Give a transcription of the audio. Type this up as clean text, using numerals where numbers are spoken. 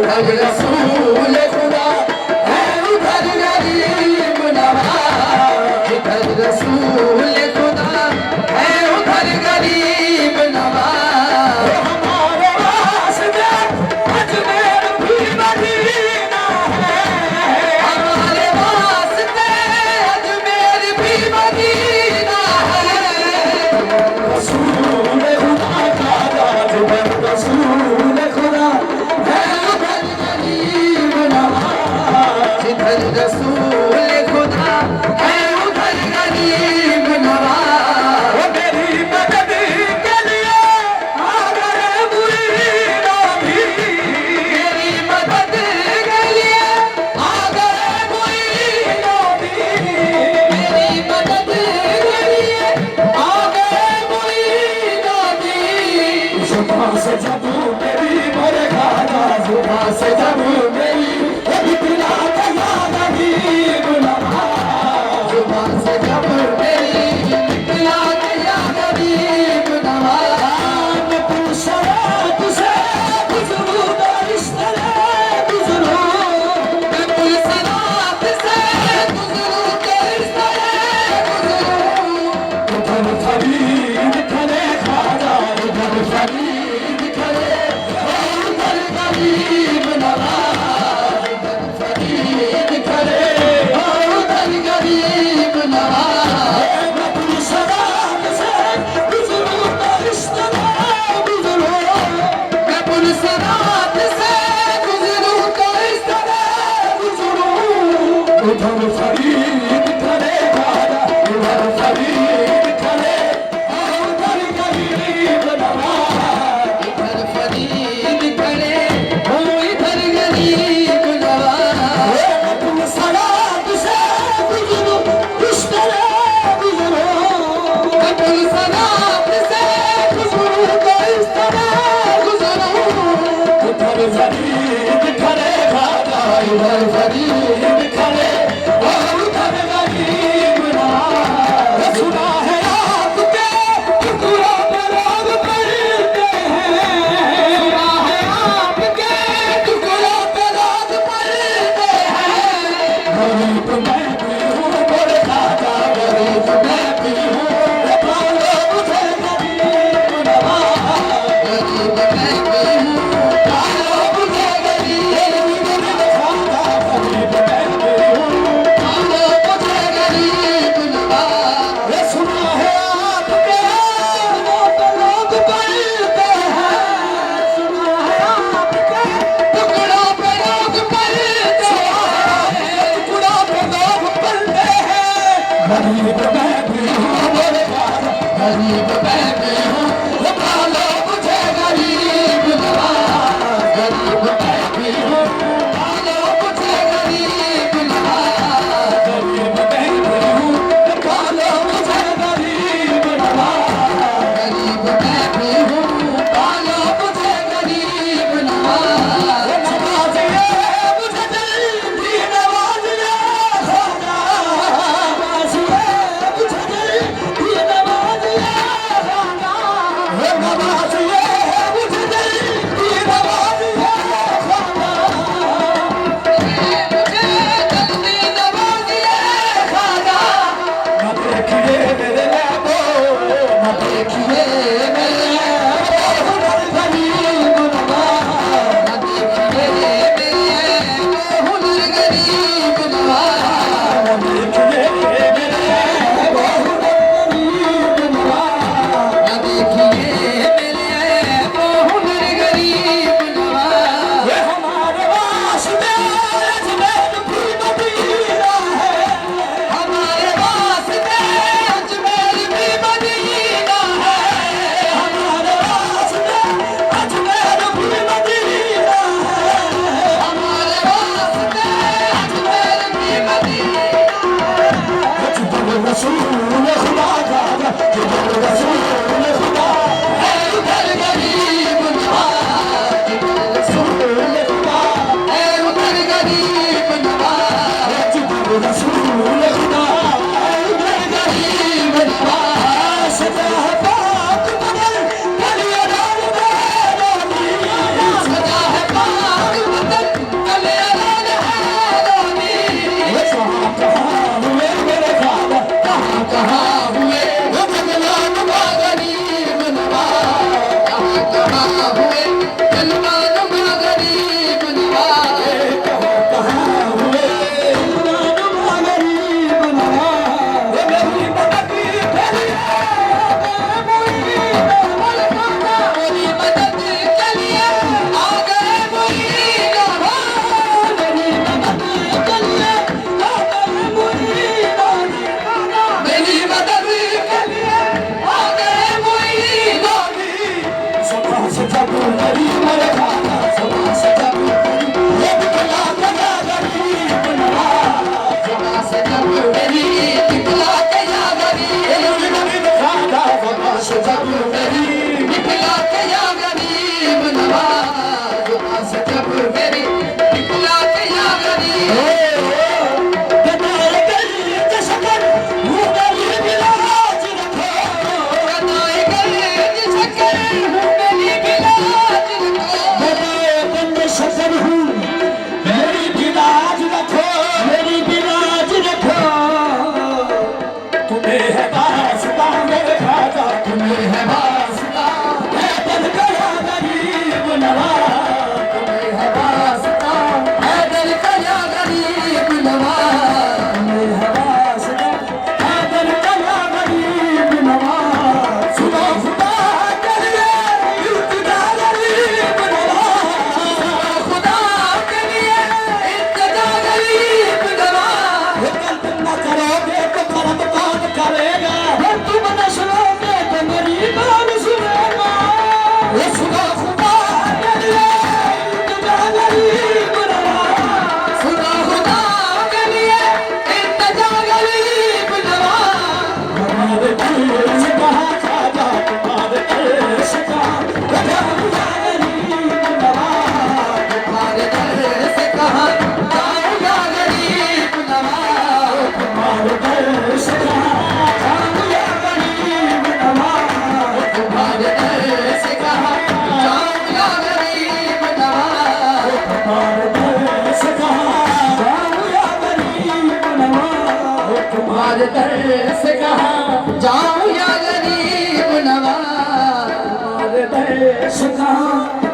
उधर रसूल खुदा है, उधर गरीब नवाज। इधर रसूल खुदा है, उधर गरीब नवाज। हमारे वास्ते अजमेर भी मदीना है, हमारे वास्ते अजमेर भी मदीना है। रसूल खुदा का राज है, रसूल खुदा है, उधर गरीब नवाज। इधर रसूल खुदा है, उधर गरीब नवाज। वो मेरी मदद के लिए आ गए मुरीदो भी, मेरी मदद के लिए आ गए मुरीदो भी, मेरी मदद के लिए आ गए मुरीदो भी। जुबान से जब मेरी मरे खाना, जुबान से जब मेरी बिना तया गरीब नवाज। जुबान से जब मेरी बिना तया गरीब नवाज। मैं पूछा तुझे गुजरू तो इस तरह गुजरू, मैं पूछा तुझे गुजरू तो इस तरह गुजरू। उधर फरीद खड़े खाजा, उधर फरीद खड़े, उधर गरीब नवाज। उधर फरीद खड़े, उधर गरीब नवाज। मैं पूछा तुझे गुजरू तो इस तरह गुजरू, मैं पूछा तुझे गुजरू तो इस तरह गुजरू। उधर फरीद खड़े खाजा, उधर फरीद खड़े, उधर गरीब नवाज। इधर फरीद खड़े, इधर गरीब नवाज। मैं पूछा तुझे गुजरू इस तरह गुजरू, मैं पूछा तुझे गुजरू तो इस तरह गुजरू। उधर फरीद खड़े खाजा, उधर फरीद खड़े, उधर गरीब नवाज। सुना है आपके टुकड़ों पे लोग पढ़ते हैं, सुना है आपके टुकड़ों पे लोग पढ़ते हैं। गरीब मैं भी हूँ बोले खाजा, गरीब मैं भी हूँ, बोलो मुझे गरीब नवाज। गरीब मैं भी हूँ, बोलो मुझे गरीब नवाज। गरीब मैं भी हूँ, बोलो मुझे गरीब नवाज। ये सुना है आपके टुकड़ों पे लोग पढ़ते हैं, सुना है आपके टुकड़ों पे लोग पढ़ते हैं, टुकड़ों पे लोग पढ़ते हैं। गरीब मैं भी हूँ बोले खाजा, गरीब मैं भी हूँ, बोलो मुझे गरीब नवाज। गरीब मैं भी हूँ, बोलो मुझे गरीब नवाज। गरीब मैं भी हूँ, बोलो मुझे गरीब नवाज। गरीब मैं भी हूँ, बोलो मुझे गरीब नवाज। नवाजिए मुझे जल्दी नवाजिए खाजा, नवाजिए मुझे जल्दी नवाजिए तुम्हारे दर से कहाँ जाऊं या गरीब नवाज, तुम्हारे दर से कहाँ